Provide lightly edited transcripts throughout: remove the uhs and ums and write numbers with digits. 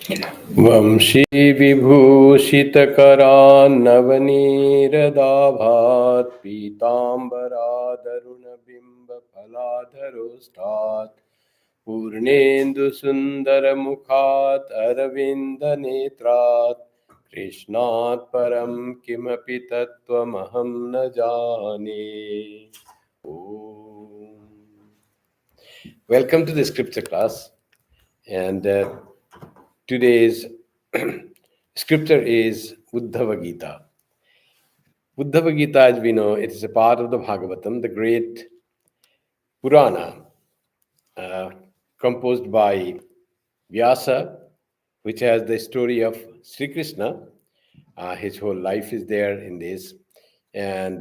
वंशी विभूषितकरान्नवनीरदाभात् पीताम्बरादरुणबिम्बफलाधरोष्ठात् पूर्णेन्दुसुन्दरमुखात् अरविन्दनेत्रात् कृष्णात् परं किमपि तत्त्वमहं न जाने. Welcome to the scripture class, and today's scripture is Uddhava Gita. Uddhava Gita, as we know, it is a part of the Bhagavatam, the great Purana, uh, composed by Vyasa, which has the story of Sri Krishna. His whole life is there in this, and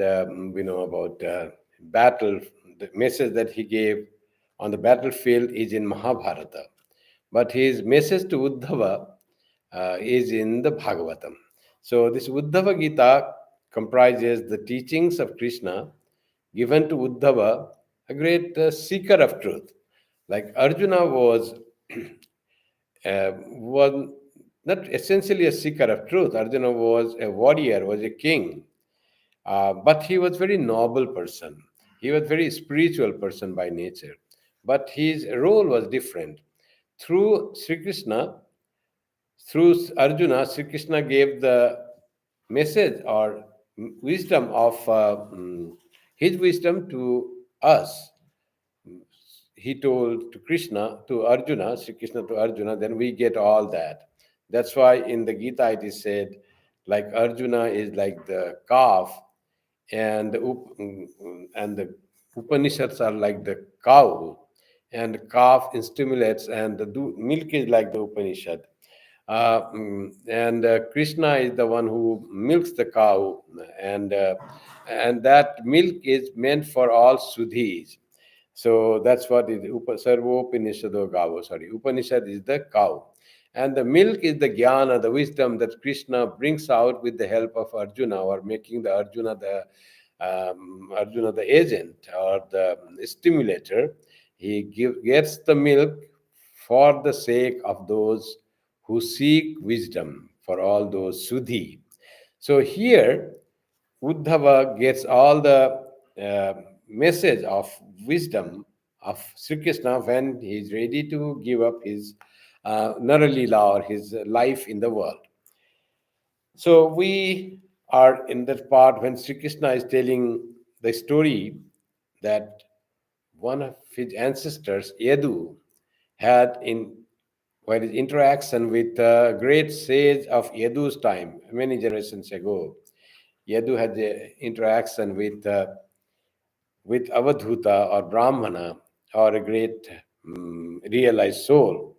we know about battle. The message that he gave on the battlefield is in Mahabharata, but his message to Uddhava is in the Bhagavatam. So this Uddhava Gita comprises the teachings of Krishna given to Uddhava, a great seeker of truth. Like Arjuna was not essentially a seeker of truth. Arjuna was a warrior, was a king, but he was very noble person. He was very spiritual person by nature, but his role was different. Through Sri Krishna, through Arjuna, Sri Krishna gave the message or wisdom of his wisdom to us. He told to Krishna, to Arjuna, Sri Krishna to Arjuna, then we get all that. That's why in the Gita it is said, like Arjuna is like the calf, and the Upanishads are like the cow, and the calf stimulates, and the milk is like the Upanishad. And Krishna is the one who milks the cow, and and that milk is meant for all sudhis. So that's what is Sarvopanishado Gavo. Sorry, Upanishad is the cow. And the milk is the jnana, the wisdom that Krishna brings out with the help of Arjuna, or making the Arjuna the agent or the stimulator. He gets the milk for the sake of those who seek wisdom, for all those Sudhi. So here, Uddhava gets all the message of wisdom of Sri Krishna when he is ready to give up his Naralila, or his life in the world. So we are in that part when Sri Krishna is telling the story that one of his ancestors, Yadu, had in while his interaction with a great sage of Yadu's time, many generations ago. Yadu had the interaction with Avadhuta or Brahmana, or a great realized soul.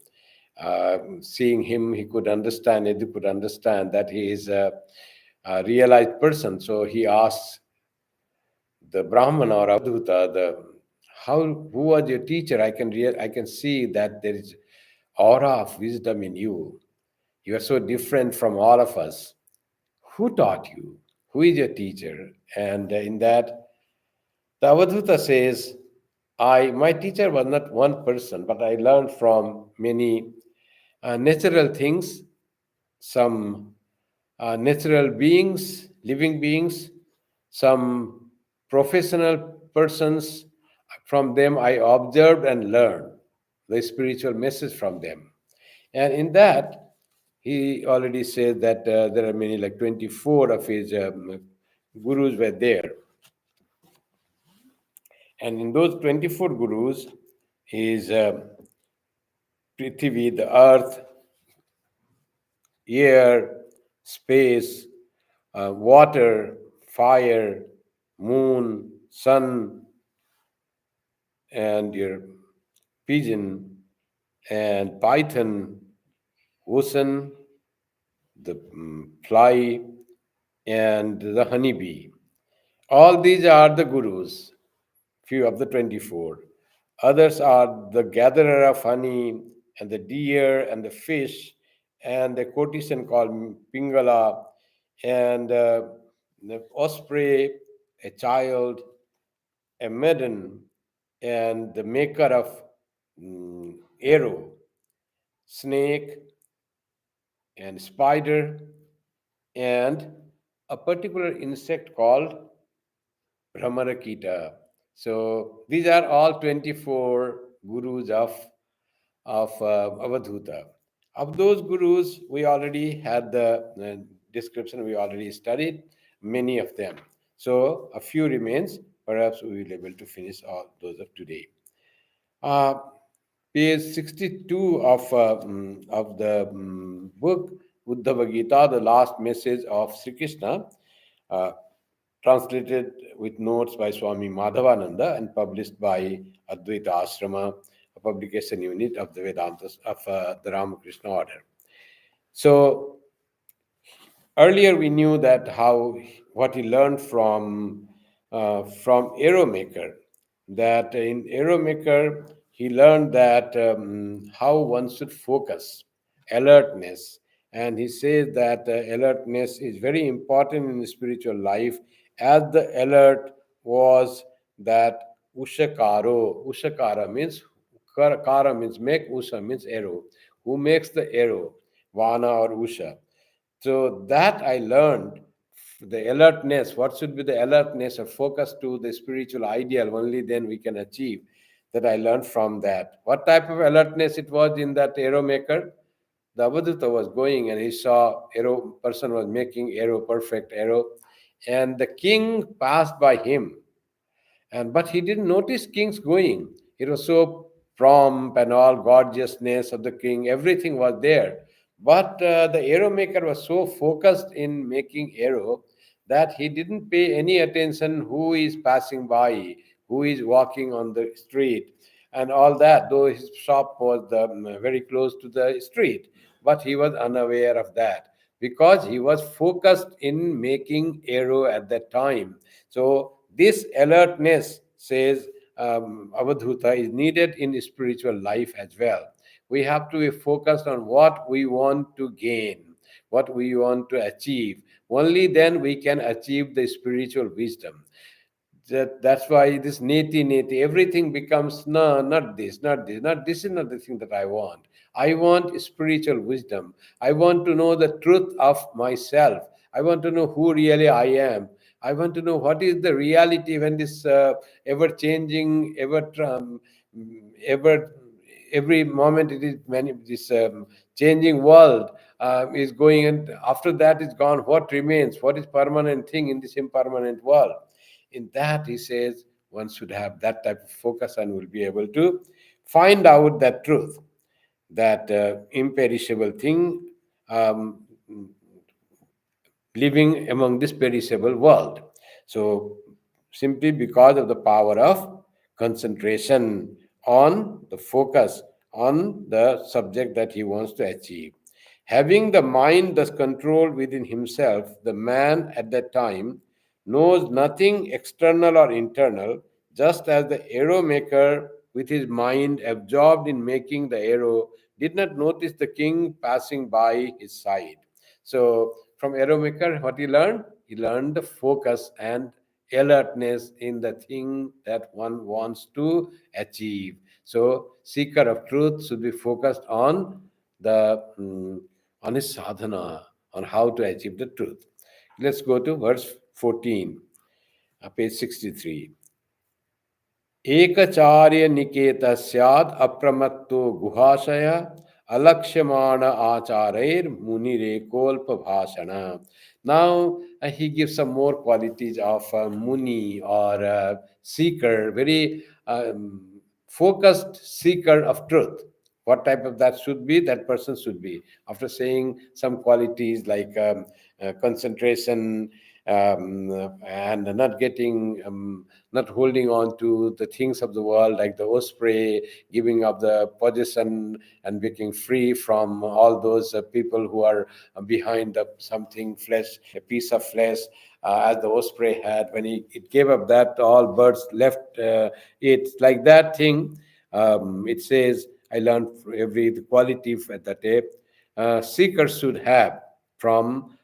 Seeing him, he could understand, Yadu could understand that he is a realized person. So he asks the Brahmana or Avadhuta, who was your teacher? I can see that there is aura of wisdom in you. You are so different from all of us. Who taught you? Who is your teacher? And in that, the Avadhuta says, my teacher was not one person, but I learned from many natural things, some natural beings, living beings, some professional persons. From them, I observed and learned the spiritual message from them. And in that, he already said that there are many, like 24 of his gurus were there. And in those 24 gurus is Prithvi, the earth, air, space, water, fire, moon, sun, and your pigeon, and python, ocean, the fly, and the honeybee. All these are the gurus, few of the 24. Others are the gatherer of honey, and the deer, and the fish, and the courtesan called Pingala, and the osprey, a child, a maiden, and the maker of arrow, snake, and spider, and a particular insect called Brahmarakita. So these are all 24 gurus of Avadhuta. Of those gurus, we already had the description, we already studied many of them. So a few remains. Perhaps we will be able to finish all those of today. Uh, Page 62 of the book Uddhava Gita, the last message of Sri Krishna, uh, translated with notes by Swami Madhavananda and published by Advaita Ashrama, a publication unit of the Vedantas of the Ramakrishna order. So earlier we knew that how what he learned from arrow maker, that in arrow maker he learned that how one should focus, alertness, and he says that alertness is very important in spiritual life, as the alert was that ushakara means kara means make, usha means arrow, who makes the arrow, vana or usha. So that I learned the alertness. What should be the alertness or focus to the spiritual ideal? Only then we can achieve. That I learned from that. What type of alertness it was in that arrow maker? The Avadhuta was going and he saw arrow person was making arrow, perfect arrow, and the king passed by him, and but he didn't notice king's going. It was so prompt and all gorgeousness of the king, everything was there. But the arrow maker was so focused in making arrow that he didn't pay any attention who is passing by, who is walking on the street, and all that. Though his shop was very close to the street, but he was unaware of that because he was focused in making arrow at that time. So this alertness, says Avadhuta, is needed in spiritual life as well. We have to be focused on what we want to gain, what we want to achieve. Only then we can achieve the spiritual wisdom. That's why this neti, everything becomes no, not this, not this is not the thing that I want. I want spiritual wisdom. I want to know the truth of myself. I want to know who really I am. I want to know what is the reality when this ever changing, ever every moment it is many this changing world is going, and after that is gone, what remains, what is permanent thing in this impermanent world? In that, he says, one should have that type of focus and will be able to find out that truth, that imperishable thing, um, living among this perishable world. So, simply because of the power of concentration on the focus on the subject that he wants to achieve. Having the mind thus controlled within himself, the man at that time knows nothing external or internal, just as the arrow maker, with his mind absorbed in making the arrow, did not notice the king passing by his side. So, from arrow maker, what he learned? He learned the focus and alertness in the thing that one wants to achieve. So, seeker of truth should be focused on the on his sadhana, on how to achieve the truth. Let's go to verse 14, page 63. एकचार्य Niket स्याद अप्रमत्तो गुहाशय अलक्ष्यमाण आचारैर मुनिरेकोल्प भाषण. Now he gives some more qualities of muni or seeker, very focused seeker of truth. What type of that should be? That person should be. After saying some qualities like concentration, and not getting not holding on to the things of the world like the osprey, giving up the possession and being free from all those people who are behind something flesh, a piece of flesh, as the osprey had when it gave up that, all birds left it, like that thing. It says, I learned every the quality that a seeker should have from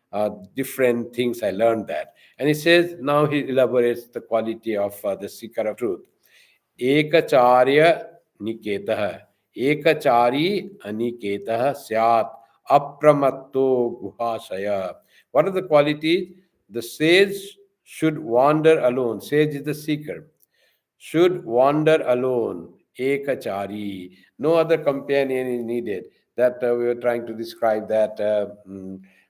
different things. I learned that. And he says, now he elaborates the quality of the seeker of truth. Ekacharya niketah. Ekachari aniketah syat Apramatto guhashaya. What are the qualities? The sage should wander alone. Sage is the seeker. Should wander alone. Ekachari. No other companion is needed. That we were trying to describe that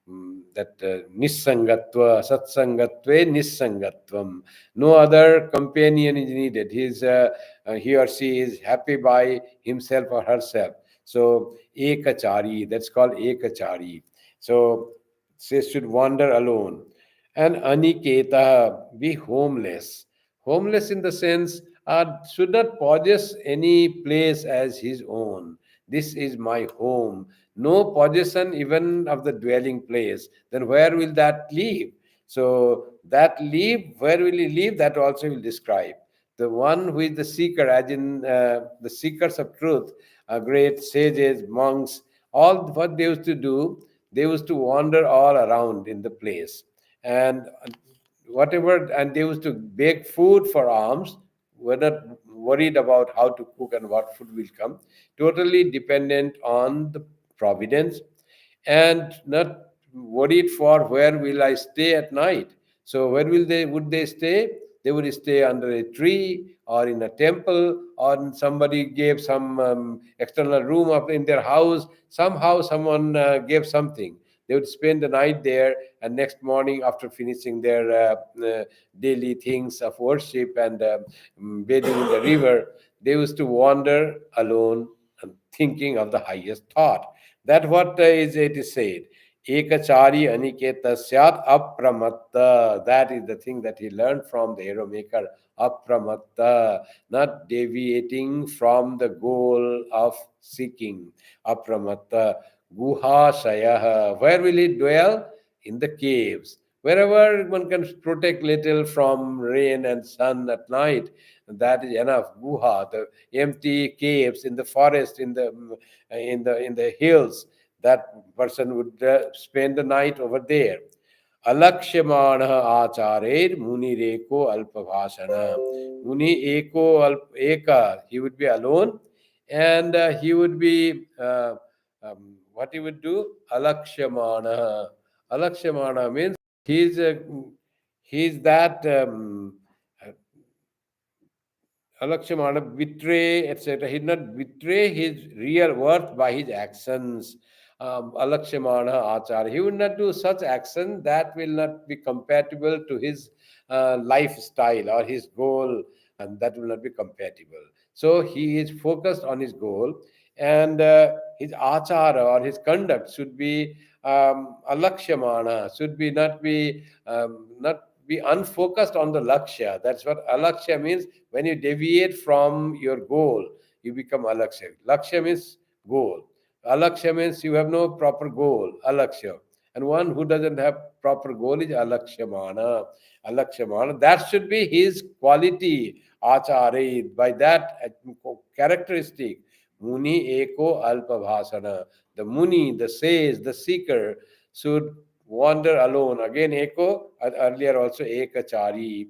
nissangatva, satsangatve nissangatvam. No other companion is needed. He or she is happy by himself or herself. So ekachari, that's called ekachari. So she should wander alone. And aniketa, be homeless. Homeless in the sense, should not possess any place as his own. This is my home. No possession even of the dwelling place. Then where will that leave? So that leave, where will he leave? That also will describe. The one who is the seeker, as in the seekers of truth, great sages, monks, all what they used to do, they used to wander all around in the place. And whatever, and they used to beg food for alms, were not worried about how to cook and what food will come, totally dependent on the providence, and not worried for where will I stay at night. So where will they would they stay? They would stay under a tree or in a temple, or somebody gave some external room up in their house. Somehow someone gave something. They would spend the night there, and next morning, after finishing their daily things of worship and bathing in the river, they used to wander alone and thinking of the highest thought. That what it is said. Ekachari aniketa syat apramatta. That is the thing that he learned from the hero maker. Apramatta, not deviating from the goal of seeking. Apramatta. Guha Shayaha. Where will he dwell? In the caves. Wherever one can protect little from rain and sun at night, that is enough. Guha, the empty caves in the forest, in the hills. That person would spend the night over there. अलक्ष्यमाण आचार्य मुनि रेको अल्पभाषण. Muni eko eka, he would be alone, and he would be what he would do? Alakshamana. Alakshamana means he's he's that Alakshamana betray, etc. He did not betray his real worth by his actions. Alakshamana Achar. He would not do such action that will not be compatible to his lifestyle or his goal, and that will not be compatible. So he is focused on his goal, and his achara or his conduct should be alakshamana, should be not be unfocused on the lakshya. That's what alaksha means. When you deviate from your goal, you become alaksha. Lakshya means goal. Alaksha means you have no proper goal. Alaksha. And one who doesn't have proper goal is alakshamana. Alakshamana. That should be his quality. Achare. By that characteristic, Muni eko alpabhasana. The Muni, the sage, the seeker should wander alone. Again, eko, earlier also ekachari.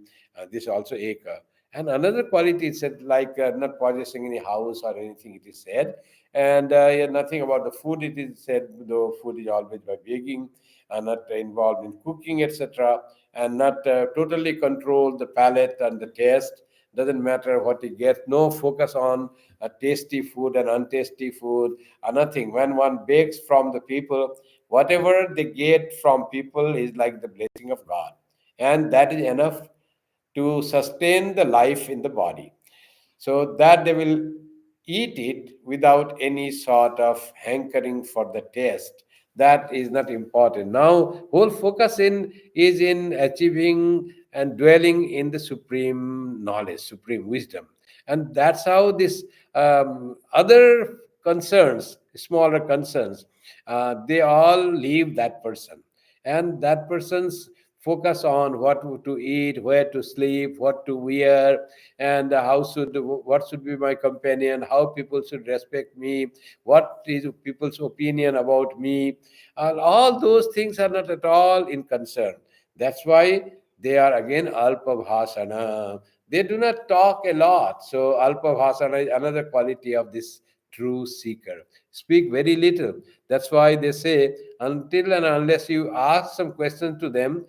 This also eka. And another quality is said, like not possessing any house or anything, it is said. And yeah, nothing about the food, it is said, though food is always by begging, not involved in cooking, etc. And not totally control the palate and the taste. Doesn't matter what he gets. No focus on tasty food and untasty food, nothing. When one begs from the people, whatever they get from people is like the blessing of God. And that is enough to sustain the life in the body, so that they will eat it without any sort of hankering for the taste. That is not important. Now whole focus in is in achieving and dwelling in the supreme knowledge, supreme wisdom. And that's how this other concerns, smaller concerns, they all leave that person, and that person's focus on what to eat, where to sleep, what to wear, and what should be my companion, how people should respect me, what is people's opinion about me. And all those things are not at all in concern. That's why they are again alpabhasana. They do not talk a lot. So alpabhasana is another quality of this true seeker. Speak very little. That's why they say, until and unless you ask some questions to them,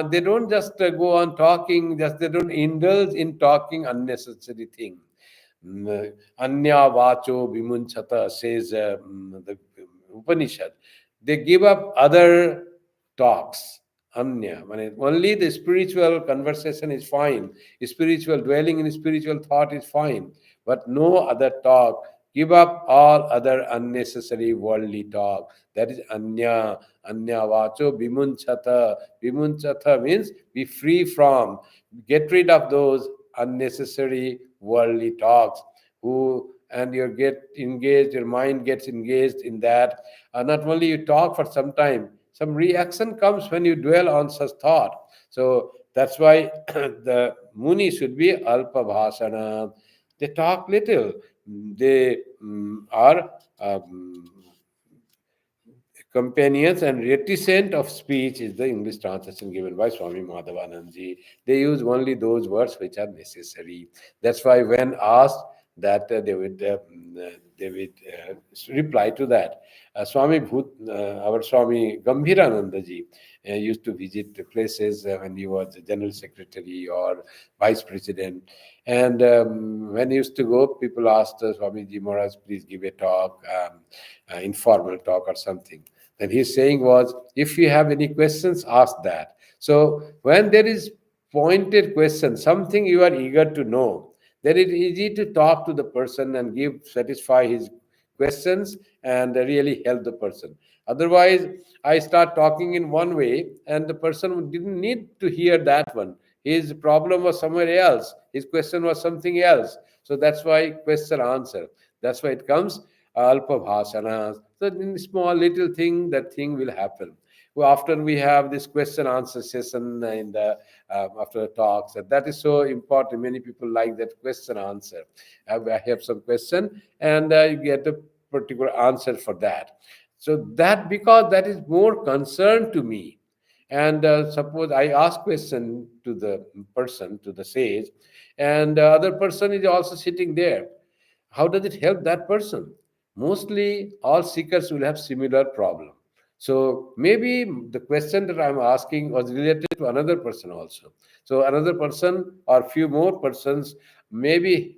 they don't just go on talking, just they don't indulge in talking unnecessary thing. Anya vacho vimunchata, says the Upanishad. They give up other talks. Anya. Only the spiritual conversation is fine. Spiritual dwelling in spiritual thought is fine. But no other talk. Give up all other unnecessary worldly talk. That is anya. Anya vacho vimunchata. Vimunchata means be free from. Get rid of those unnecessary worldly talks. Who and you get engaged, your mind gets engaged in that. Not only you talk for some time, some reaction comes when you dwell on such thought. So that's why the muni should be alpa bhasana. They talk little. They are companions and reticent of speech is the English translation given by Swami Madhavanandji. They use only those words which are necessary. That's why when asked that they would reply to that. Our Swami Gambhiranandaji used to visit the places when he was the general secretary or vice president. And when he used to go, people asked Swamiji Maharaj, please give a talk, informal talk or something. Then his saying was, if you have any questions, ask that. So when there is pointed question, something you are eager to know, then it is easy to talk to the person and satisfy his questions and really help the person. Otherwise, I start talking in one way and the person didn't need to hear that one. His problem was somewhere else. His question was something else. So that's why question answer. That's why it comes alpa bhasana. So in small little thing, that thing will happen. Well, after we have this question answer session in the after the talks, and that is so important. Many people like that question answer. I have some question, and you get a particular answer for that. So that because that is more concern to me. And suppose I ask question to the person, to the sage, and the other person is also sitting there. How does it help that person? Mostly all seekers will have similar problem. So maybe the question that I'm asking was related to another person also. So another person or few more persons maybe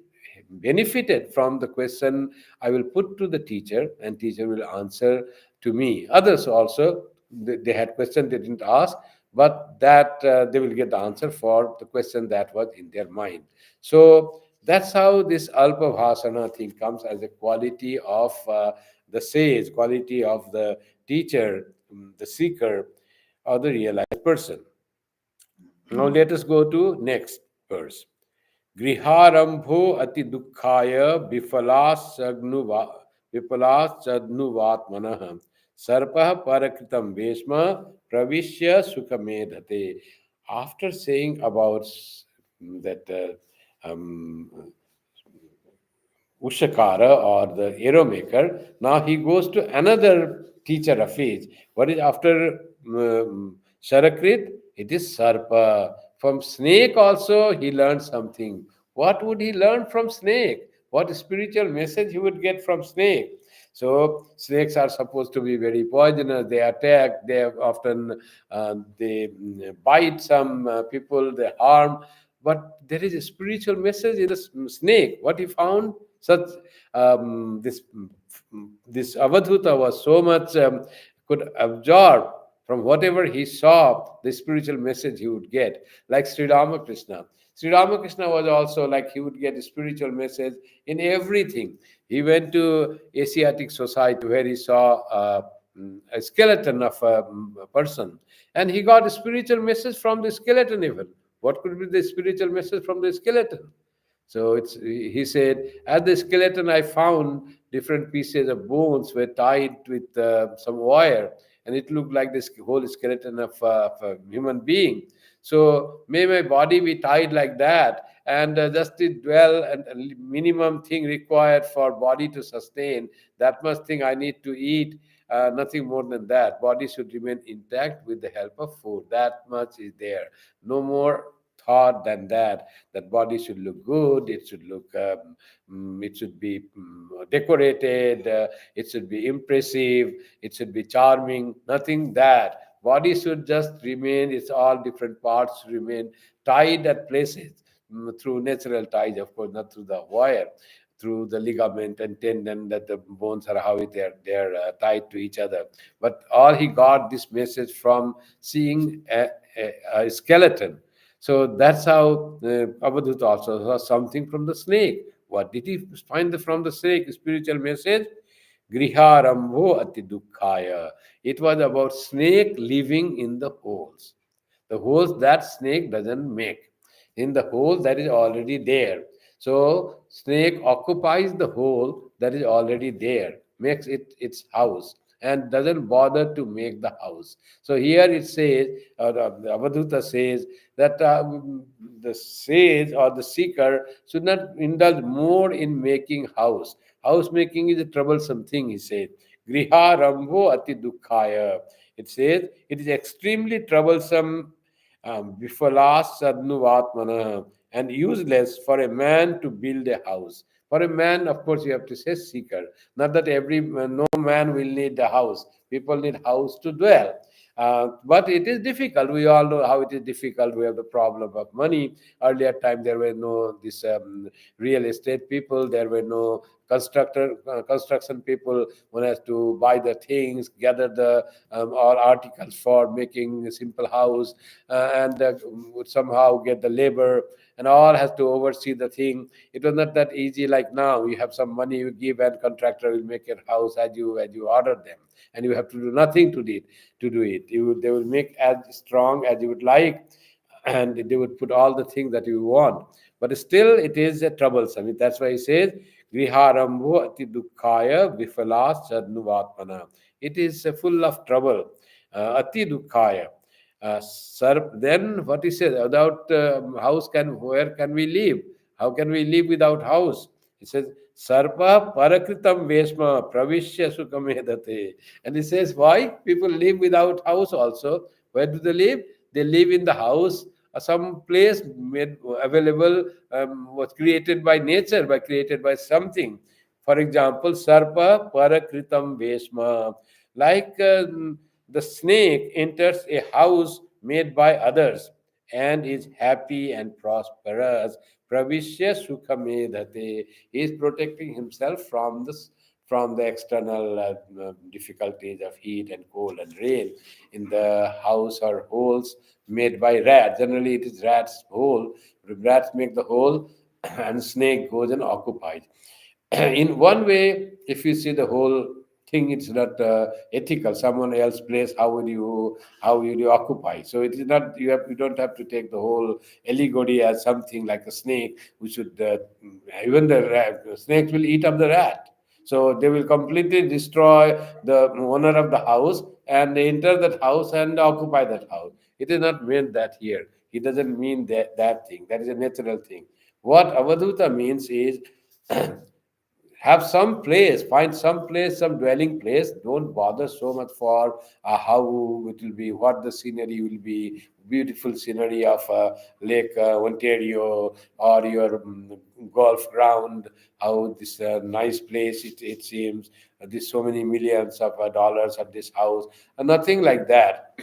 benefited from the question I will put to the teacher, and teacher will answer to me. Others also, they had question they didn't ask, but that they will get the answer for the question that was in their mind. So that's how this alpa bhasana thing comes as a quality of the sage, quality of the teacher, the seeker, or the realized person. Now let us go to next verse. Griharambho ati dukkhaya vipalasagnuvatmanah sarpah parakritam vesma pravishya sukhamedhate. After saying about that Ushakara or the arrow maker. Now he goes to another teacher of his. What is after Sharakrit? It is Sarpa. From snake also he learned something. What would he learn from snake? What spiritual message he would get from snake? So snakes are supposed to be very poisonous. They attack. They often they bite some people. They harm. But there is a spiritual message in the snake. What he found, such this Avadhuta was so much could absorb from whatever he saw the spiritual message he would get, like Sri Ramakrishna. Sri Ramakrishna was also like he would get a spiritual message in everything. He went to Asiatic society where he saw a skeleton of a person, and he got a spiritual message from the skeleton even. What could be the spiritual message from the skeleton? So he said, at the skeleton, I found different pieces of bones were tied with some wire, and it looked like this whole skeleton of a human being. So may my body be tied like that, and just to dwell and minimum thing required for body to sustain. That much thing I need to eat. Nothing more than that. Body should remain intact with the help of food. That much is there. No more thought than that. That body should look good, it should look, it should be decorated, it should be impressive, it should be charming. Nothing that. Body should just remain, its all different parts remain tied at places, through natural ties, of course, not through the wire, through the ligament and tendon, that the bones are how they're tied to each other. But all he got this message from seeing a skeleton. So that's how Avadhuta also saw something from the snake. What did he find from the snake? Spiritual message. Griharambho ati dukkhaya. It was about snake living in the holes. The holes that snake doesn't make. In the hole that is already there. So snake occupies the hole that is already there, makes it its house, and doesn't bother to make the house. So here it says, the Avadhuta says that the sage or the seeker should not indulge more in making house. House making is a troublesome thing, he said. Griha rambho ati dukkhaya. It says it is extremely troublesome, Vifalas sadnuvatmana, and useless for a man to build a house. For a man, of course, you have to say seeker. Not that no man will need a house. People need house to dwell. But it is difficult. We all know how it is difficult. We have the problem of money. Earlier time, there were no this real estate people. There were no construction people. One has to buy the things, gather the all articles for making a simple house, and would somehow get the labor, and all has to oversee the thing. It was not that easy like now. You have some money you give, and contractor will make your house as you order them, and you have to do nothing to do it. They will make as strong as you would like, and they would put all the things that you want. But still, it is a troublesome. That's why he says, Griharambho ati dukkhaya vifalas sadnuvatmana. It is full of trouble. Ati dukkhaya. Then what he says, without house, where can we live? How can we live without house? He says, Sarpa parakritam vesma pravishya sukhamedate. And he says, why? People live without house also. Where do they live? They live in the house, some place made available, was created by nature, created by something. For example, Sarpa parakritam vesma. Like the snake enters a house made by others and is happy and prosperous. Pravishya sukhamedate. He is protecting himself from the external difficulties of heat and cold and rain. In the house or holes made by rats. Generally, it is rats' hole. Rats make the hole, and snake goes and occupies. In one way, if you see the whole thing, it's not ethical. Someone else place, how will you occupy? So it is not, you don't have to take the whole allegory as something like a snake. We should even the snakes will eat up the rat. So they will completely destroy the owner of the house and enter that house and occupy that house. It is not meant that here. He doesn't mean that thing. That is a natural thing. What Avadhuta means is have some place, find some place, some dwelling place. Don't bother so much for how it will be, what the scenery will be. Beautiful scenery of Lake Ontario, or your golf ground, how this nice place it seems. There's so many millions of dollars at this house, nothing like that.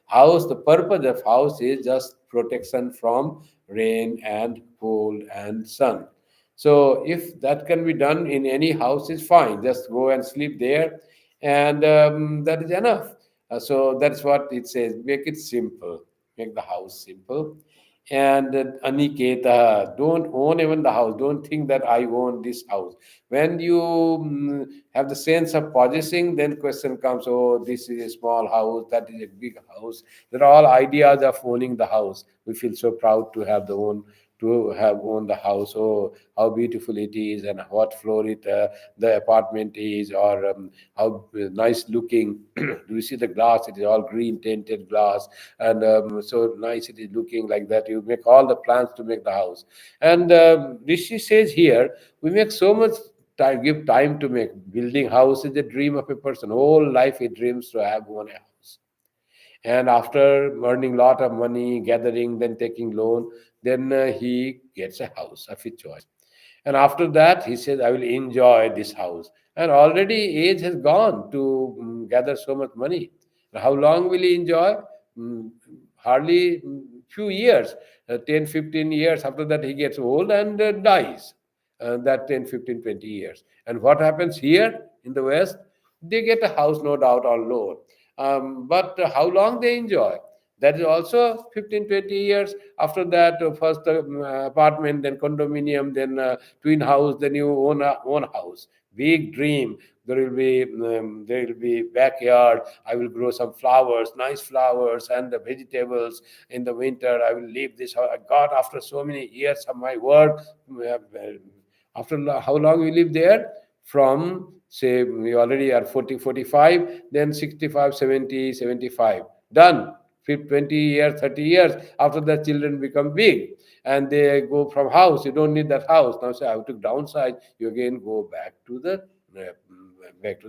House, the purpose of house is just protection from rain and cold and sun. So if that can be done in any house, is fine. Just go and sleep there, and that is enough. So that's what it says. Make it simple. Make the house simple. And Aniketa, don't own even the house. Don't think that I own this house. When you have the sense of possessing, then question comes, oh, this is a small house, that is a big house. There are all ideas of owning the house. We feel so proud to have owned the house. Oh, how beautiful it is, and what floor the apartment is, or how nice looking. Do you see the glass? It is all green tinted glass, and so nice it is looking like that. You make all the plans to make the house, and Rishi says here, we make so much time, give time to make. Building house is a dream of a person. Whole life he dreams to have one house. And after earning lot of money, gathering, then taking loan, then he gets a house of his choice. And after that, he says, I will enjoy this house. And already age has gone to gather so much money. How long will he enjoy? Mm, Hardly few years, 10, 15 years. After that, he gets old and dies. That 10, 15, 20 years. And what happens here in the West? They get a house, no doubt, on loan. But how long they enjoy? That is also 15, 20 years. After that, first apartment, then condominium, then twin house, then you own a own house. Big dream. There will be backyard. I will grow some flowers, nice flowers, and the vegetables in the winter. I will leave this house. I got after so many years of my work. After how long we live there? From say we already are 40, 45, then 65, 70, 75. Done. 20 years, 30 years. After that, children become big and they go from house. You don't need that house. Now say, I have to downsize. You again go back to the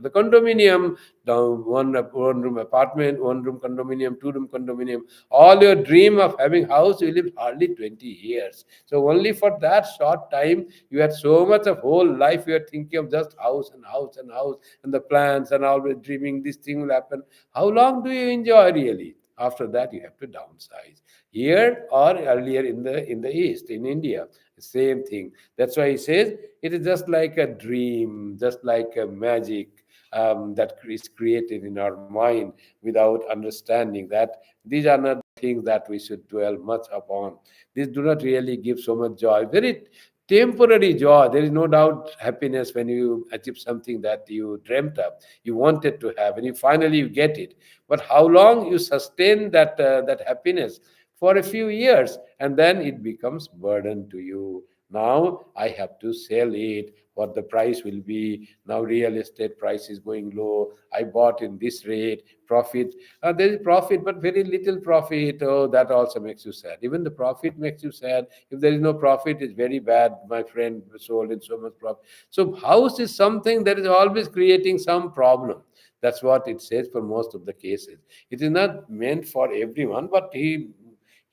condominium, down one room apartment, one room condominium, two room condominium. All your dream of having house, you live hardly 20 years. So only for that short time, you had so much of whole life you are thinking of just house and house and house and the plans and always dreaming this thing will happen. How long do you enjoy really? After that, you have to downsize. Here or earlier in the East, in India, same thing. That's why he says it is just like a dream, just like a magic that is created in our mind without understanding that these are not things that we should dwell much upon. These do not really give so much joy. Very temporary joy. There is no doubt happiness when you achieve something that you dreamt of, you wanted to have, and you finally you get it. But how long you sustain that happiness? For a few years, and then it becomes burden to you. Now I have to sell it. What the price will be? Now real estate price is going low. I bought in this rate. Profit. There is profit, but very little profit. Oh, that also makes you sad. Even the profit makes you sad. If there is no profit, it's very bad. My friend sold in so much profit. So house is something that is always creating some problem. That's what it says for most of the cases. It is not meant for everyone, but he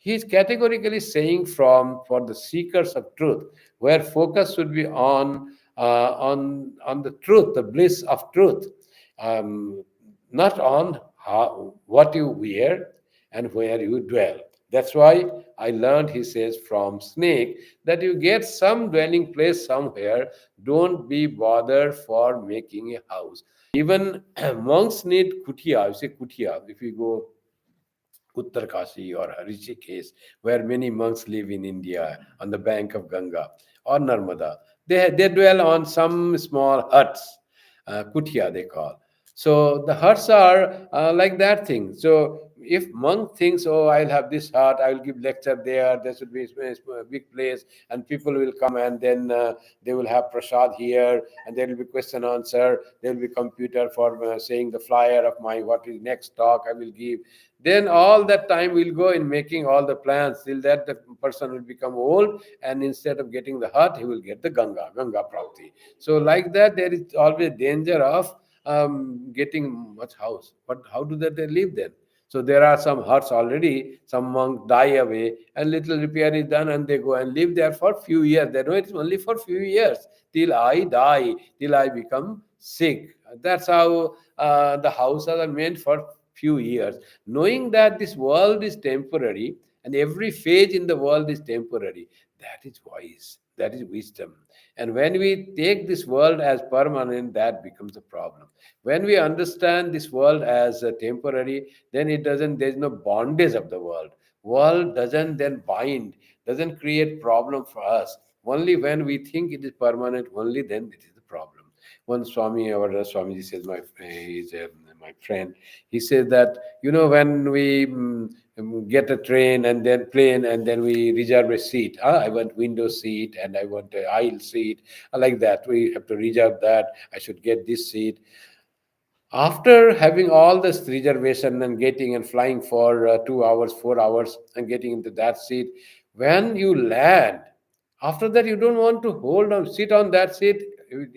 is categorically saying from for the seekers of truth, where focus should be on the truth, the bliss of truth, um, not on what you wear and where you dwell. That's why I learned, he says, from snake that you get some dwelling place somewhere. Don't be bothered for making a house. Even monks need kutia. You say kutia. If you go Uttarkashi or Rishikesh, where many monks live in India on the bank of Ganga or Narmada. They dwell on some small huts, kutia they call. So the huts are like that thing. So if monk thinks, oh, I'll have this hut, I will give lecture there, there should be a big place, and people will come and then they will have prasad here, and there will be question answer, there will be computer for saying the flyer of my what is next talk I will give, then all that time will go in making all the plans till that the person will become old, and instead of getting the hut he will get the ganga property. So like that there is always danger of getting much house. But how do they live then? So there are some huts already, some monks die away and little repair is done and they go and live there for few years. They know it's only for few years till I die, till I become sick. That's how the houses are meant for few years, knowing that this world is temporary and every phase in the world is temporary. That is wise, that is wisdom. And when we take this world as permanent, that becomes a problem. When we understand this world as temporary, then it doesn't, there's no bondage of the world doesn't then bind, doesn't create problem for us. Only when we think it is permanent, only then it is the problem. One Swami, our Swamiji says, he's my friend, he says that, when we get a train and then plane and then we reserve a seat. I want window seat and I want a aisle seat. Like that. We have to reserve that. I should get this seat. After having all this reservation and getting and flying for 2 hours, 4 hours and getting into that seat, when you land, after that you don't want to hold on, sit on that seat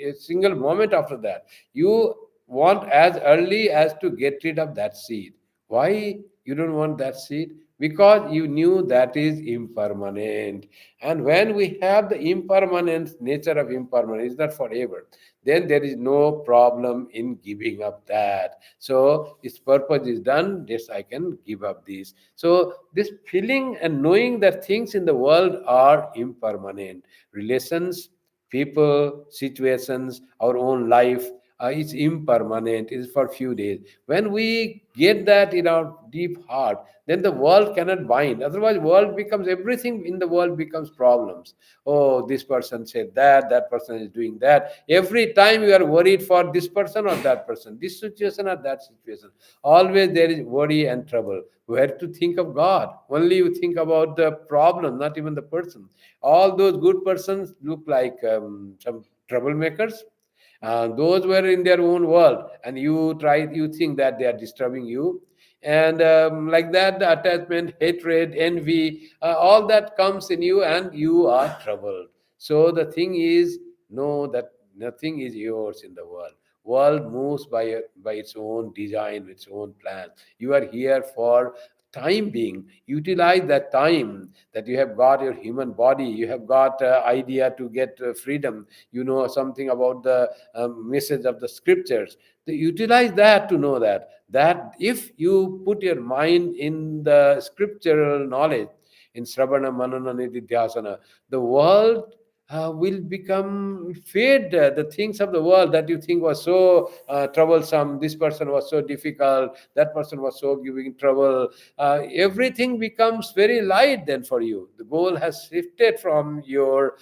a single moment after that. You want as early as to get rid of that seat. Why? You don't want that seed because you knew that is impermanent. And when we have the impermanent nature of impermanent, it's not forever, then there is no problem in giving up that. So its purpose is done. Yes, I can give up this. So this feeling and knowing that things in the world are impermanent, relations, people, situations, our own life is impermanent, is for few days. When we get that in our deep heart, then the world cannot bind. Otherwise, world becomes, everything in the world becomes problems. Oh, this person said that, that person is doing that. Every time you are worried for this person or that person, this situation or that situation. Always there is worry and trouble. Where to think of God? Only you think about the problem, not even the person. All those good persons look like some troublemakers. Those were in their own world, and you think that they are disturbing you, and like that, the attachment, hatred, envy, all that comes in you, and you are troubled. So the thing is, know that nothing is yours in the world. World moves by its own design, its own plan. You are here for time being. Utilize that time that you have got your human body, you have got idea to get freedom, you know something about the message of the scriptures, to utilize that, to know that if you put your mind in the scriptural knowledge, in Sravana Manana Nididhyasana, the world will become fade. The things of the world that you think was so troublesome, this person was so difficult, that person was so giving trouble, everything becomes very light then for you. The goal has shifted from your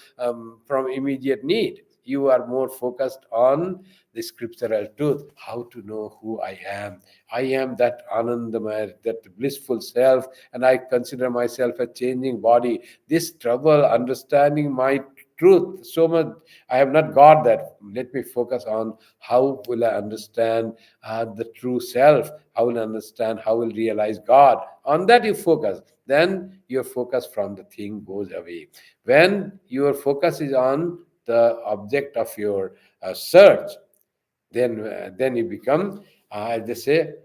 from immediate need. You are more focused on the scriptural truth, how to know who I am. I am that Anandamaya, that blissful self, and I consider myself a changing body. This trouble, understanding my truth so much, I have not got that. Let me focus on how will I understand the true self, how will I understand, how will realize God. On that you focus. Then your focus from the thing goes away. When your focus is on the object of your search, then you become, as they say,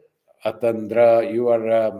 atandra. You are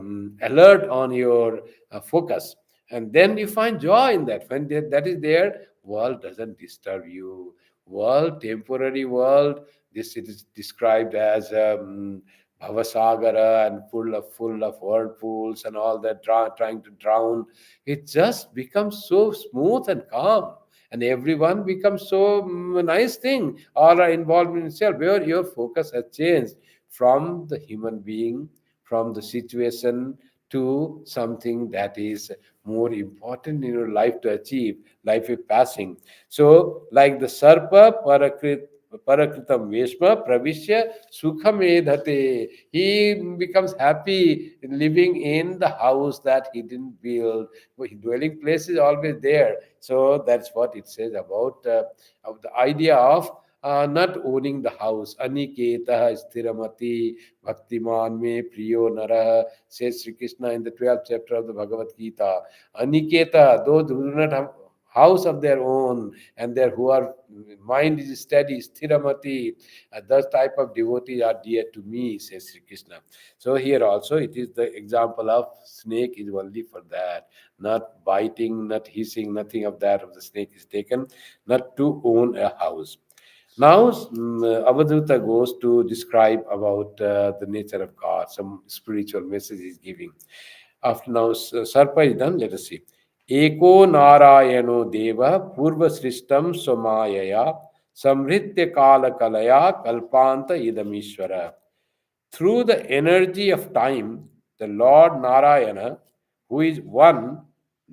alert on your focus, and then you find joy in that. When that is there, world doesn't disturb you. World, temporary world, this it is described as bhavasagara, and full of whirlpools and all that, trying to drown. It just becomes so smooth and calm, and everyone becomes so nice thing. All are involved in itself, where your focus has changed from the human being, from the situation, to something that is more important in your life to achieve. Life is passing. So like the sarpa parakritam veshma pravishya sukhamedhate, he becomes happy living in the house that he didn't build. His dwelling place is always there. So that's what it says of the idea of not owning the house. Aniketa sthiramati bhaktiman me priyo nara, says Sri Krishna in the 12th chapter of the Bhagavad Gita. Aniketa, those who do not have house of their own, and their who are mind is steady, sthiramati, those type of devotees are dear to me, says Sri Krishna. So here also it is the example of snake is only for that, not biting, not hissing, nothing of that of the snake is taken, not to own a house. Now, Avadhuta goes to describe about the nature of God, some spiritual message he's giving. After now, Sarpa is done, let us see. Eko Narayano Deva Purva Srishtam Somayaya Samritya Kala Kalaya Kalpanta Idamishwara. Through the energy of time, the Lord Narayana, who is one,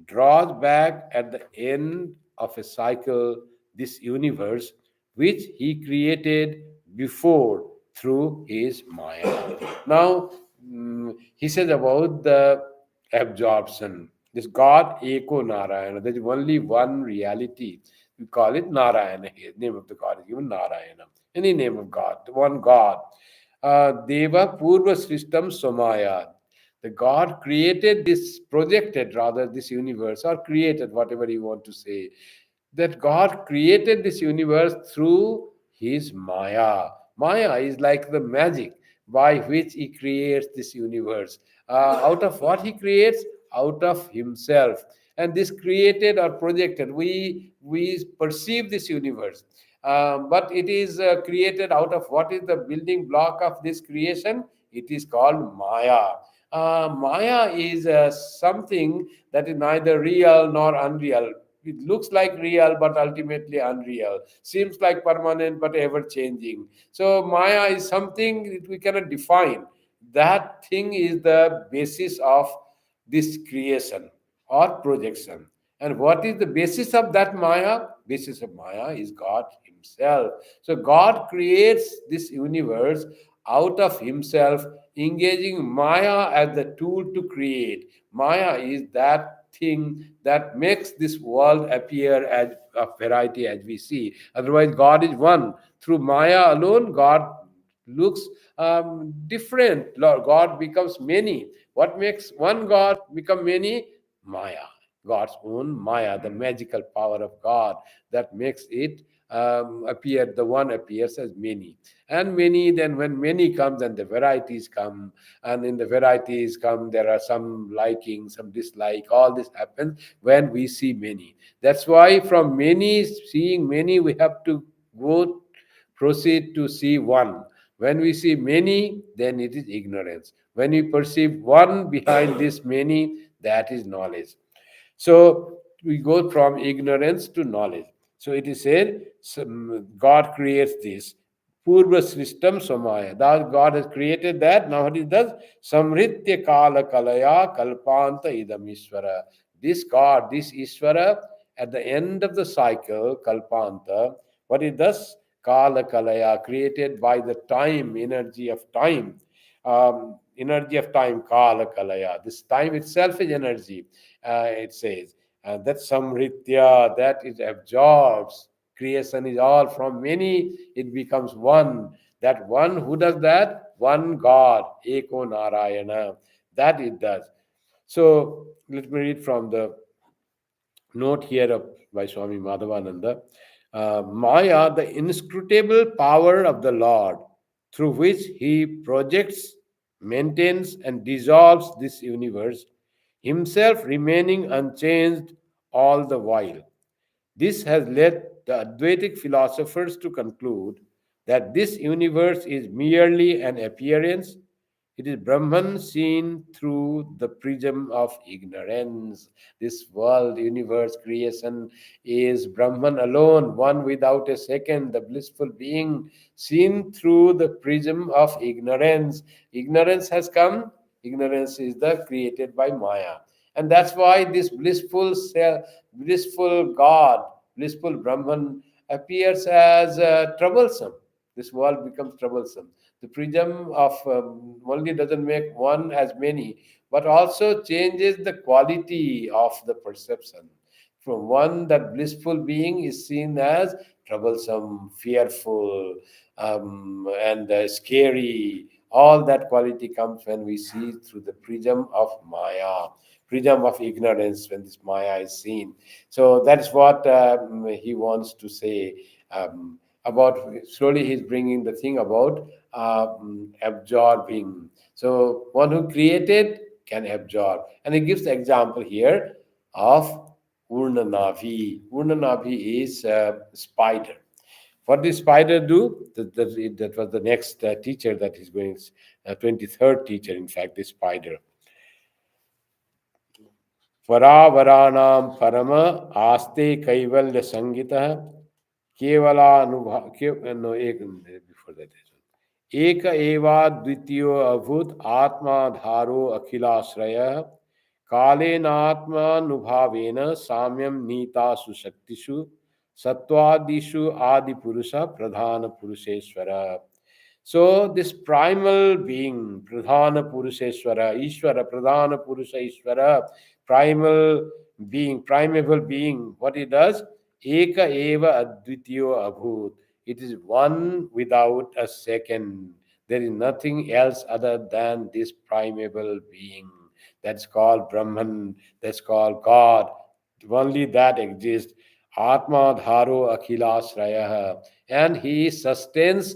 draws back at the end of a cycle this universe which he created before through his Maya. Now, he says about the absorption. This God, Eko Narayana, there is only one reality. We call it Narayana here. Name of the God is given Narayana. Any name of God, the one God. Deva Purva Srishtam Somaya. The God created this, projected rather this universe, or created, whatever you want to say. That God created this universe through his Maya. Maya is like the magic. by which he creates this universe. Out of what he creates? Out of himself. And this created or projected, we perceive this universe. But it is created out of what is the building block of this creation? It is called Maya. Maya is something that is neither real nor unreal. It looks like real but ultimately unreal. Seems like permanent but ever changing. So Maya is something that we cannot define. That thing is the basis of this creation or projection. And what is the basis of that Maya? Basis of Maya is God Himself. So God creates this universe out of Himself, engaging Maya as the tool to create. Maya is that thing that makes this world appear as a variety as we see. Otherwise, God is one. Through Maya alone, God looks different. Lord, God becomes many. What makes one God become many? Maya, God's own Maya, the magical power of God that makes it appear, the one appears as many. And many, then when many comes, then the varieties come. And in the varieties come, there are some liking, some dislike. All this happens when we see many. That's why from many, seeing many, we have to go proceed to see one. When we see many, then it is ignorance. When we perceive one behind this many, that is knowledge. So we go from ignorance to knowledge. So it is said, God creates this. Purva Srishtam Samaya. That God has created that. Now what it does? Samritya Kala Kalaya Kalpanta Idam Ishvara. This God, this Ishvara, at the end of the cycle, Kalpanta, what it does? Kala Kalaya, created by the time, energy of time. Energy of time, Kala Kalaya. This time itself is energy, it says. That Samritya, that it absorbs. Creation is all from many, it becomes one. That one, who does that? One God, Eko Narayana. That it does. So let me read from the note here by Swami Madhavananda. Maya, the inscrutable power of the Lord, through which he projects, maintains, and dissolves this universe, himself remaining unchanged all the while. This has led the Advaitic philosophers to conclude that this universe is merely an appearance. It is Brahman seen through the prism of ignorance. This world, universe, creation is Brahman alone, one without a second, the blissful being seen through the prism of ignorance. Ignorance has come, ignorance is the created by Maya. And that's why this blissful self, blissful God, blissful Brahman appears as troublesome. This world becomes troublesome. The prism of only doesn't make one as many, but also changes the quality of the perception. From one, that blissful being is seen as troublesome, fearful, and scary. All that quality comes when we see through the prism of Maya, prism of ignorance, when this Maya is seen. So that's what he wants to say about. Slowly, he's bringing the thing about absorbing. So, one who created can absorb. And he gives the example here of Urnanavi. Urnanavi is a spider. What does spider do? That was the next teacher that is going, 23rd teacher, in fact, the spider. वरावराणां परम आस्ते कैवल्य संगीत केवलानुभा no, एक before that एक एवाद्वितीयो अभूत आत्माधारो अखिलाश्रय कालेनात्मानुभावेन साम्यम नीतासु शक्तिषु सत्वादिषु आदिपुरुष प्रधान पुरुषेश्वर. So this primal being, Pradhana Purusheshwara, Ishvara, Pradhana Purusha Ishvara, primal being, primeval being, what it does? Eka eva advitiyo abhut. It is one without a second. There is nothing else other than this primeval being. That's called Brahman, that's called God. Only that exists. Atma dharo akhilasraya. And he sustains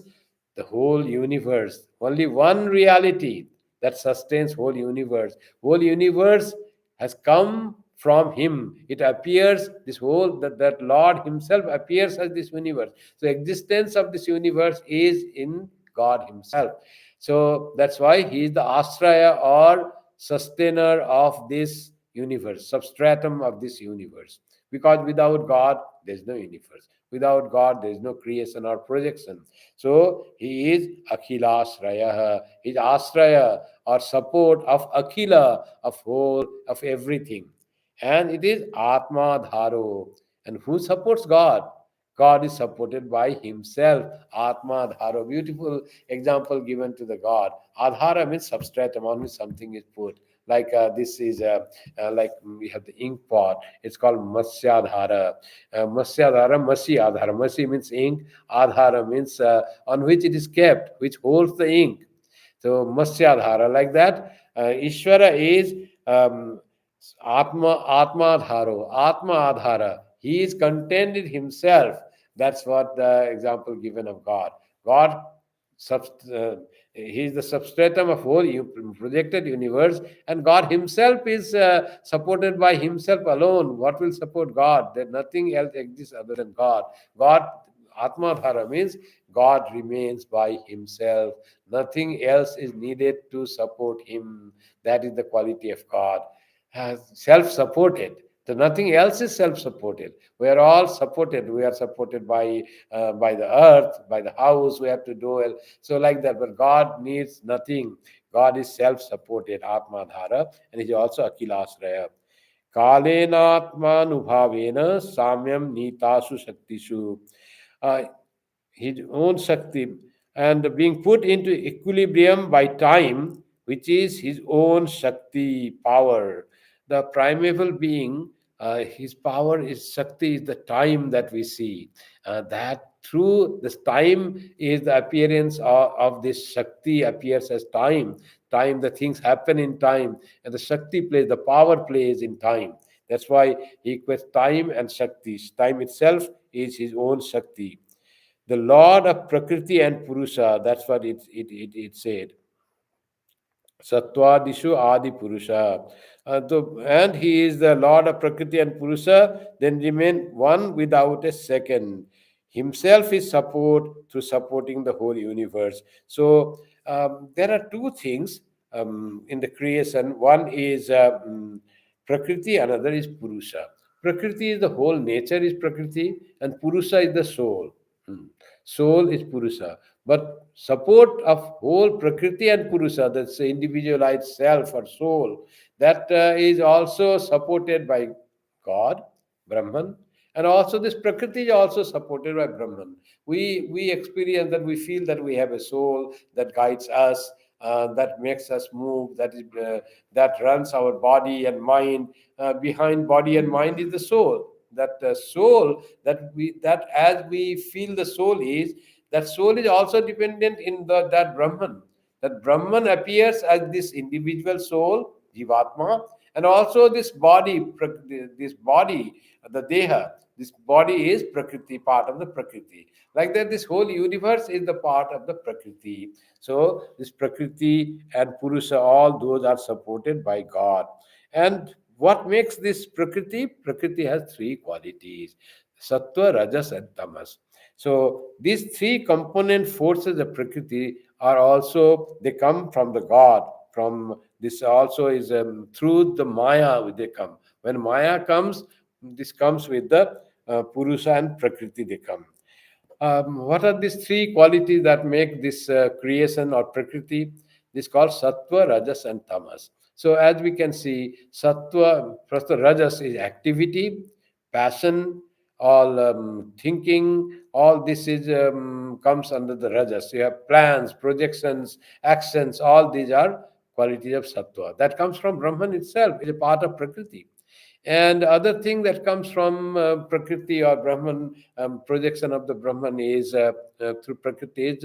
the whole universe. Only one reality that sustains whole universe. Whole universe has come from him. It appears, this whole, that Lord himself appears as this universe. So existence of this universe is in God himself. So that's why he is the Asraya or sustainer of this universe, substratum of this universe. Because without God, there is no universe. Without God, there is no creation or projection. So he is Akhilasraya. He is Asraya or support of Akhila, of whole, of everything. And it is Atma Dharo. And who supports God? God is supported by himself. Atma Dharo. Beautiful example given to the God. Adhara means substratum, on which something is put. Like this is like we have the ink pot. It's called Masyadhara. Masyadhara, Masi Adhara. Masi means ink. Adhara means on which it is kept, which holds the ink. So Masyadhara, like that. Ishvara is Atma Dharo, Atma Adhara. He is contained in himself. That's what the example given of God. God, he is the substratum of whole projected universe, and God himself is supported by himself alone. What will support God? That nothing else exists other than God. God, Atma Dhara means God remains by himself. Nothing else is needed to support him. That is the quality of God. Self-supported. So nothing else is self-supported. We are all supported. We are supported by the earth, by the house. We have to do it. So like that. But God needs nothing. God is self-supported, Atmadhara, and He is also Akhilasraya. Kalenatmanubhavena samyam nitasu shaktishu. Uh, his own Shakti, and being put into equilibrium by time, which is his own Shakti power. The primeval being, his power is Shakti, is the time that we see. That through this time is the appearance of this Shakti appears as time. Time, the things happen in time, and the Shakti plays, the power plays in time. That's why he equates time and Shakti. Time itself is his own Shakti, the Lord of Prakriti and Purusha. That's what it said. Satwadishu Adi Purusha. And he is the Lord of Prakriti and Purusha, then remain one without a second. Himself is support through supporting the whole universe. So there are two things in the creation. One is Prakriti, another is Purusha. Prakriti is the whole nature is Prakriti, and Purusha is the soul. Hmm. Soul is Purusha. But support of whole Prakriti and Purusha, that's the individualized self or soul, that is also supported by God, Brahman, and also this Prakriti is also supported by Brahman. We experience that, we feel that we have a soul that guides us, that makes us move, that runs our body and mind. Behind body and mind is the soul. That soul that as we feel the soul is, that soul is also dependent in that Brahman. That Brahman appears as this individual soul, Jivatma, and also this body, the Deha. This body is Prakriti, part of the Prakriti. Like that, this whole universe is the part of the Prakriti. So, this Prakriti and Purusha, all those are supported by God. And what makes this Prakriti? Prakriti has three qualities: Sattva, Rajas, and Tamas. So these three component forces of Prakriti are also, they come from the God. From this also is through the Maya they come. When Maya comes, this comes with the Purusha and Prakriti they come. What are these three qualities that make this creation or Prakriti? This is called Sattva, Rajas, and Tamas. So as we can see, Sattva, first the Rajas is activity, passion, all thinking, all this is comes under the Rajas. You have plans, projections, actions, all these are qualities of Sattva. That comes from Brahman itself, is a part of Prakriti. And other thing that comes from Prakriti or Brahman, projection of the Brahman is through Prakriti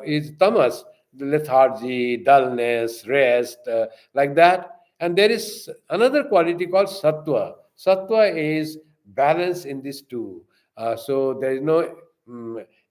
is tamas, the lethargy, dullness, rest, like that. And there is another quality called sattva. Sattva is balance in these two. So there is no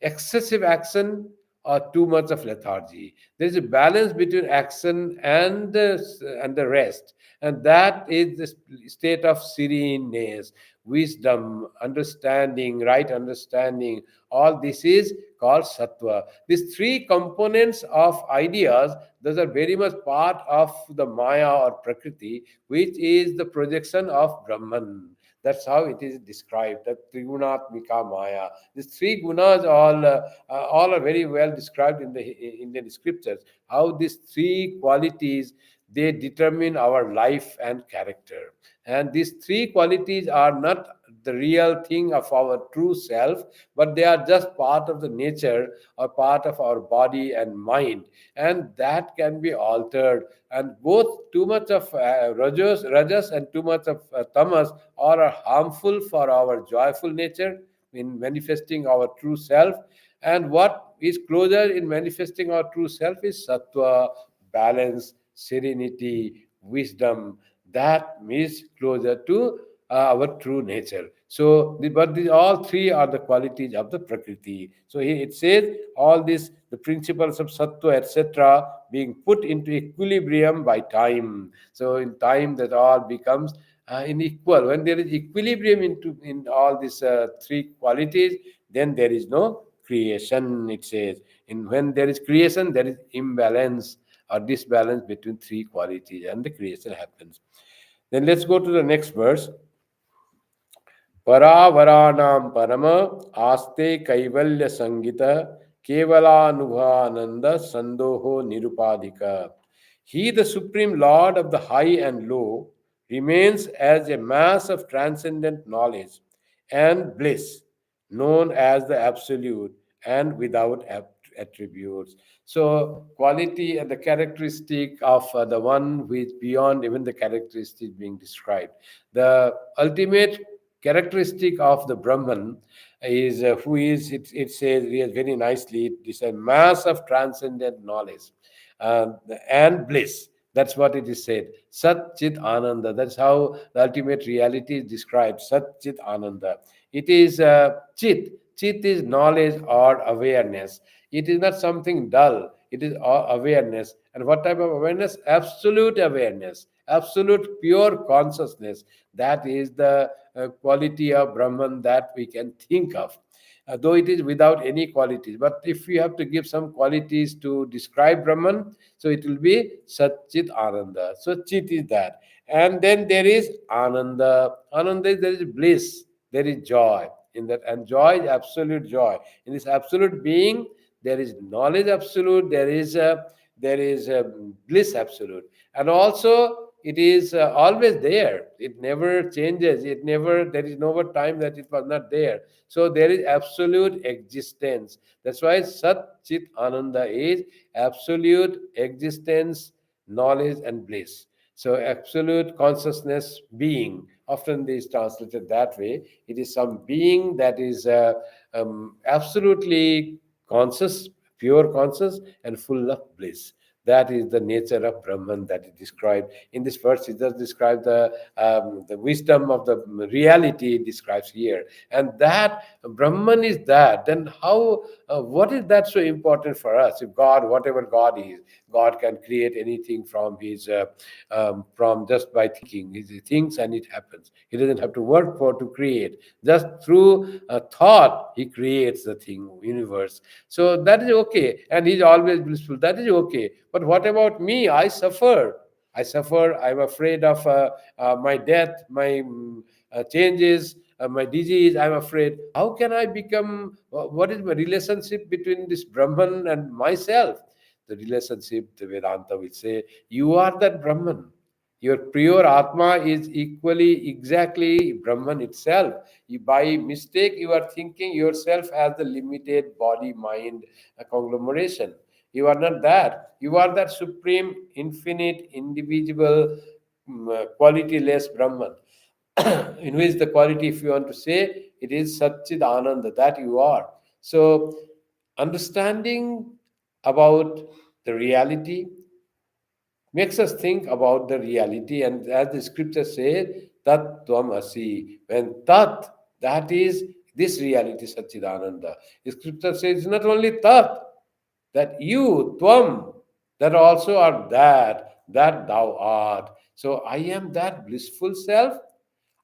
excessive action or too much of lethargy. There is a balance between action and the rest, and that is the state of sereneness, wisdom, understanding, right understanding. All this is called sattva. These three components of ideas, those are very much part of the Maya or Prakriti, which is the projection of Brahman. That's how it is described. That Trigunatmika Maya. These three gunas all are very well described in the Indian scriptures. How these three qualities, they determine our life and character. And these three qualities are not the real thing of our true self, but they are just part of the nature or part of our body and mind, and that can be altered. And both too much of rajas and too much of tamas are harmful for our joyful nature in manifesting our true self. And what is closer in manifesting our true self is sattva, balance, serenity, wisdom. That is closer to our true nature. So, but these all three are the qualities of the Prakriti. So it says all this, the principles of sattva, etc., being put into equilibrium by time. So in time, that all becomes in equal. When there is equilibrium in all these three qualities, then there is no creation. It says, in when there is creation, there is imbalance or disbalance between three qualities, and the creation happens. Then let's go to the next verse. परावराणां परम आस्ते कैवल्य संगीत केवलानुभवानंद संदोहो निरुपाधिक. He, the Supreme Lord of the high and low, remains as a mass of transcendent knowledge and bliss, known as the Absolute and without attributes. So, quality and the characteristic of the one who is beyond even the characteristic being described. The ultimate characteristic of the Brahman is who is, it says very nicely, it is a mass of transcendent knowledge uh, and bliss. That's what it is said. Sat Chit Ananda. That's how the ultimate reality is described. Sat Chit Ananda. It is Chit. Chit is knowledge or awareness. It is not something dull. It is awareness. And what type of awareness? Absolute awareness. Absolute pure consciousness. That is the quality of Brahman that we can think of. Though it is without any qualities. But if we have to give some qualities to describe Brahman, so it will be Satchit Ananda. So Chit is that. And then there is Ananda. Ananda is there is bliss, there is joy in that. And joy is absolute joy. In this absolute being, there is knowledge absolute, there is bliss absolute. And also it is always there. It never changes. It never, there is no time that it was not there. So there is absolute existence. That's why Sat Chit Ananda is absolute existence, knowledge, and bliss. So absolute consciousness being. Often this is translated that way. It is some being that is absolutely conscious, pure conscious, and full of bliss. That is the nature of Brahman that is described in this verse. It does describe the wisdom of the reality. It describes here, and that Brahman is that. Then how? What is that so important for us? If God, whatever God is, God can create anything from his from just by thinking. He thinks and it happens. He doesn't have to work for to create. Just through a thought, he creates the thing, universe. So that is okay, and he's always blissful. That is okay. But what about me? I suffer. I suffer. I'm afraid of my death, my changes, my disease. I'm afraid. How can I become? What is my relationship between this Brahman and myself? The relationship, the Vedanta will say, you are that Brahman. Your pure Atma is equally, exactly Brahman itself. By mistake, you are thinking yourself as the limited body mind conglomeration. You are not that. You are that supreme, infinite, indivisible, quality-less Brahman. In which the quality, if you want to say, it is Satchid Ananda, that you are. So, understanding about the reality makes us think about the reality. And as the scripture says, Tat Tvam Asi. When Tat, that is this reality, Satchidananda. The scripture says it's not only Tat, that you, Tvam, that also are that thou art. So I am that blissful self.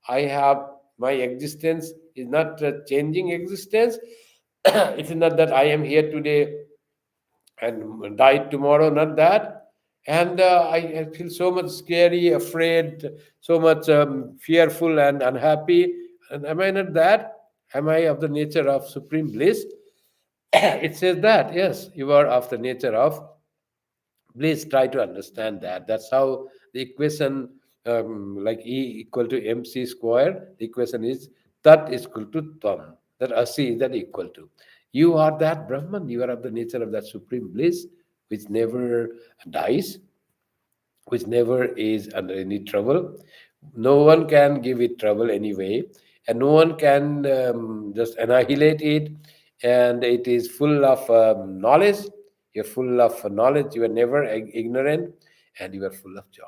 I have my existence is not a changing existence. It is not that I am here today and die tomorrow, not that. And I feel so much scary, afraid, so much fearful and unhappy. And am I not that? Am I of the nature of supreme bliss? It says that, yes, you are of the nature of bliss. Try to understand that. That's how the equation, like E equal to mc square, the equation is that is equal to Tvam. That Asi is that equal to. You are that Brahman. You are of the nature of that supreme bliss, which never dies, which never is under any trouble. No one can give it trouble anyway, and no one can just annihilate it. And it is full of knowledge. You're full of knowledge. You are never ignorant, and you are full of joy.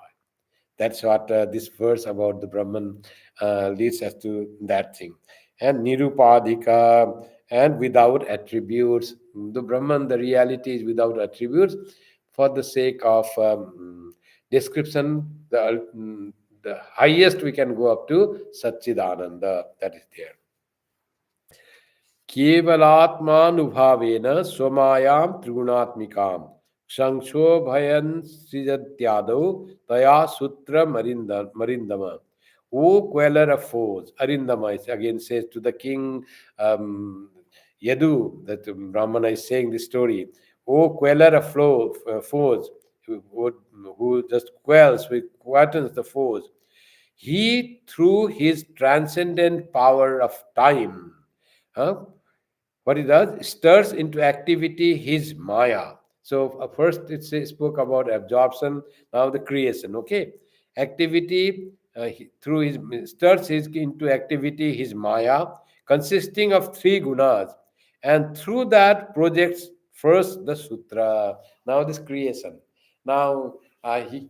That's what this verse about the Brahman leads us to that thing. And Nirupadhika, and without attributes. The Brahman, the reality is without attributes. For the sake of description, the highest we can go up to Satchidananda, that is there. केवलात्मानुभावेन स्वमायां त्रिगुणात्मिकां संक्षोभयन् सृजत्यादौ तया सूत्र मरिंदम. O queller of foes, Arindama is again says to the king Yadu, that Brahmana is saying this story. O queller of foes, who just quells, who quietens the foes. He, through his transcendent power of time, huh? What he does, stirs into activity his Maya. So first spoke about absorption, now the creation. Okay, activity through his stirs his into activity his Maya, consisting of three gunas, and through that projects first the sutra. Now this creation. Now he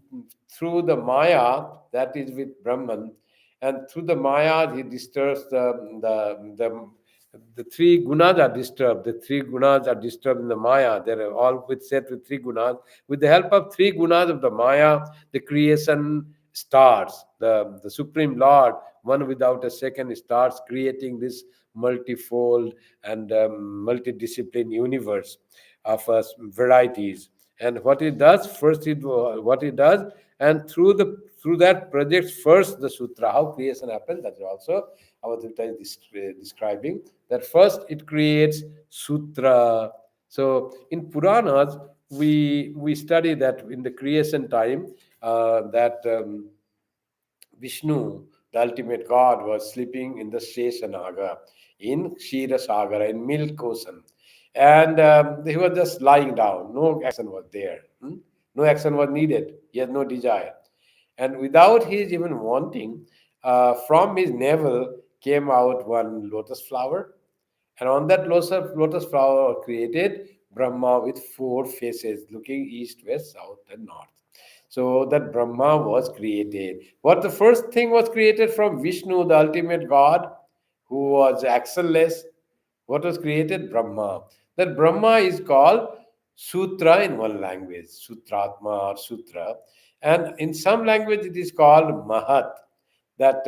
through the Maya, that is with Brahman, and through the Maya he disturbs the three gunas are disturbed. The three gunas are disturbed in the Maya. They are all with set with three gunas. With the help of three gunas of the Maya, the creation starts. The Supreme Lord, one without a second, starts creating this multifold and multidiscipline universe of varieties. And what it does first, what it does, and through that projects first the sutra. How creation happens, that's also Avatar is describing that first it creates sutra. So in Puranas, we study that in the creation time, that Vishnu, the ultimate God, was sleeping in the Sheshanaga, in Kshira Sagara, in milk ocean. And he was just lying down. No action was there. No action was needed. He had no desire. And without his even wanting, from his navel came out one lotus flower. And on that lotus flower created Brahma with four faces, looking east, west, south, and north. So that Brahma was created. What the first thing was created from Vishnu, the ultimate God, who was actionless. What was created? Brahma. That Brahma is called Sutra in one language, Sutratma or Sutra. And in some language it is called Mahat. That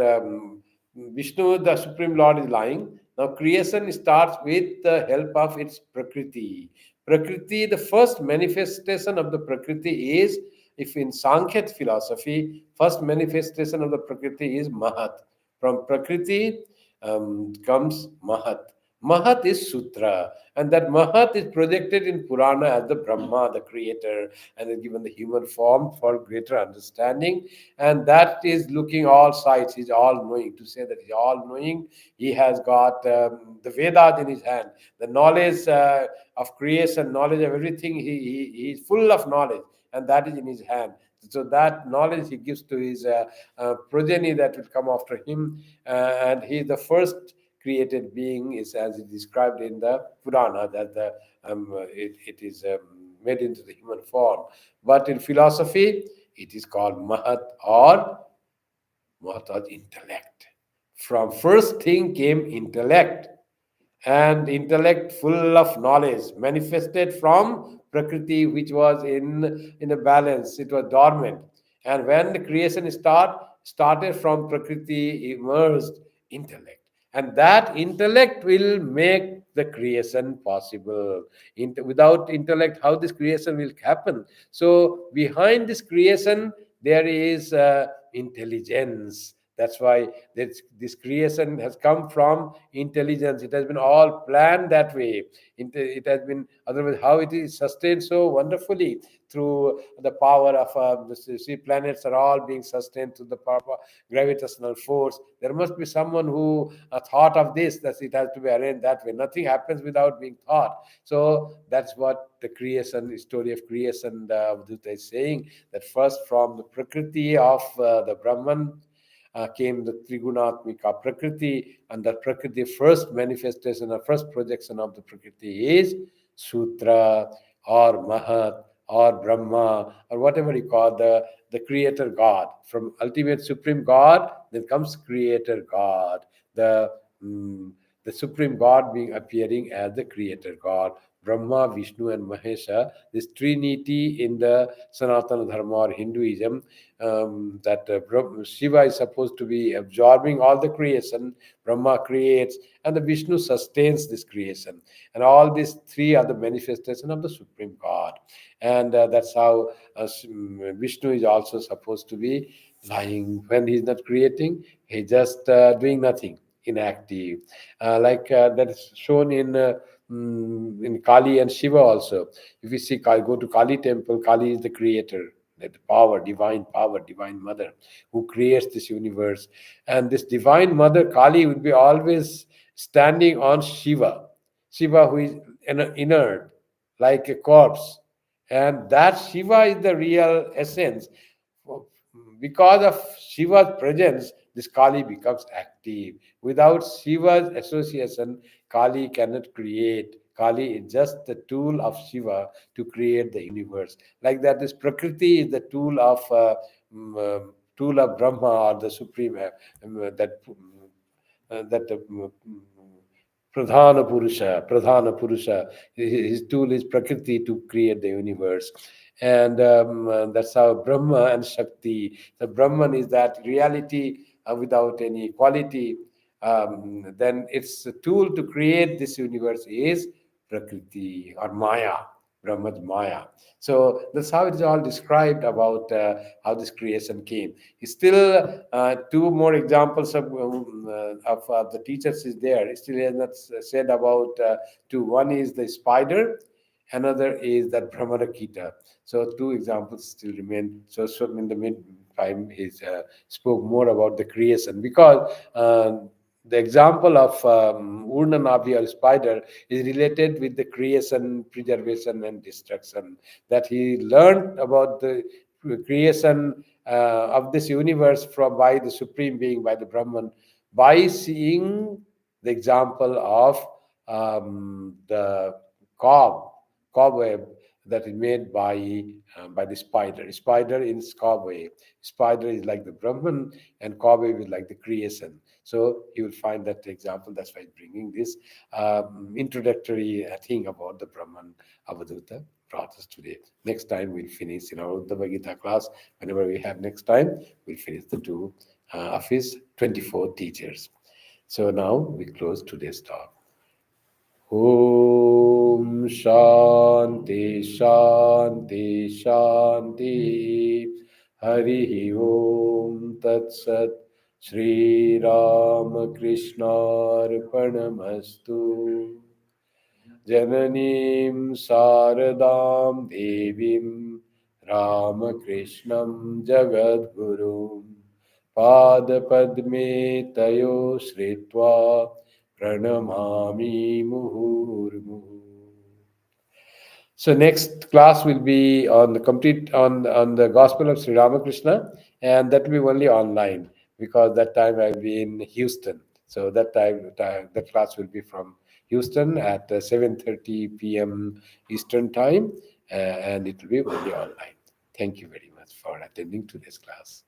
Vishnu, the Supreme Lord, is lying. Now creation starts with the help of its Prakriti. Prakriti, the first manifestation of the Prakriti is, if in Sankhya philosophy, first manifestation of the Prakriti is Mahat. From Prakriti comes Mahat. Mahat is Sutra, and that Mahat is projected in Purana as the Brahma, the creator, and is given the human form for greater understanding. And that is looking all sides. He's all knowing. To say that he's all knowing, he has got the Vedas in his hand, the knowledge of creation, knowledge of everything. He's full of knowledge, and that is in his hand. So that knowledge he gives to his progeny that will come after him, and he is the first created being, is as it described in the Purana, that it is made into the human form. But in philosophy, it is called Mahat or intellect. From first thing came intellect, and intellect full of knowledge manifested from Prakriti which was in a balance, it was dormant. And when the creation started from Prakriti emerged intellect. And that intellect will make the creation possible. Without intellect, how this creation will happen? So behind this creation, there is intelligence. That's why this creation has come from intelligence. It has been all planned that way. It has been, otherwise, how it is sustained so wonderfully through the power of the see, planets are all being sustained through the power of gravitational force. There must be someone who thought of this, that it has to be arranged that way. Nothing happens without being thought. So that's what the creation, story of creation, Avadhuta is saying, that first from the Prakriti of the Brahman came the Trigunatmika Prakriti, and the Prakriti first manifestation or first projection of the Prakriti is Sutra or Mahat or Brahma or whatever you call the creator God. From ultimate supreme God, then comes creator God, the mm, the supreme God being appearing as the creator God. Brahma, Vishnu, and Mahesha, this trinity in the Sanatana Dharma or Hinduism, that Shiva is supposed to be absorbing all the creation, Brahma creates, and the Vishnu sustains this creation. And all these three are the manifestation of the Supreme God. And that's how Vishnu is also supposed to be lying. When he's not creating, he's just doing nothing, inactive. That is shown in Kali and Shiva also. If you see, go to Kali temple, Kali is the creator, the power, divine mother who creates this universe. And this divine mother, Kali, will be always standing on Shiva. Shiva, who is inert, like a corpse. And that Shiva is the real essence. Because of Shiva's presence, this Kali becomes active. Without Shiva's association, Kali cannot create. Kali is just the tool of Shiva to create the universe. Like that, this Prakriti is the tool of Brahma or the supreme that Pradhana Purusha. His tool is Prakriti to create the universe. And that's how Brahma and Shakti. The Brahman is that reality without any quality. Then its tool to create this universe is Prakriti or Maya, Brahma's Maya. So that's how it is all described about how this creation came. Still, two more examples of the teachers is there. It still has not said about two. One is the spider, another is that Brahmarakita. So two examples still remain. So in the meantime, he spoke more about the creation because the example of Urna Nabi or spider is related with the creation, preservation, and destruction. That he learned about the creation of this universe from by the supreme being, by the Brahman, by seeing the example of the cob, cobweb that is made by the spider. Spider in cobweb. Spider is like the Brahman, and cobweb is like the creation. So you will find that example. That's why I'm bringing this introductory thing about the Brahman Avadhuta brought us today. Next time we'll finish in our Uddhava Gita class. Whenever we have next time, we'll finish the two of his 24 teachers. So now we close today's talk. Om Shanti Shanti Shanti Hari Om Tat Sat Shri Ram Krishna Arpanamastu Jananim Saradam Devim Ramakrishnam Jagadgurum Padapadme Tayo Sritva Pranamami Muhurmuhu. So next class will be on the complete on the Gospel of Sri Ramakrishna, and that will be only online because that time I'll be in Houston. So that class will be from Houston at 7:30 p.m. Eastern time, and it will be only online. Thank you very much for attending to this class.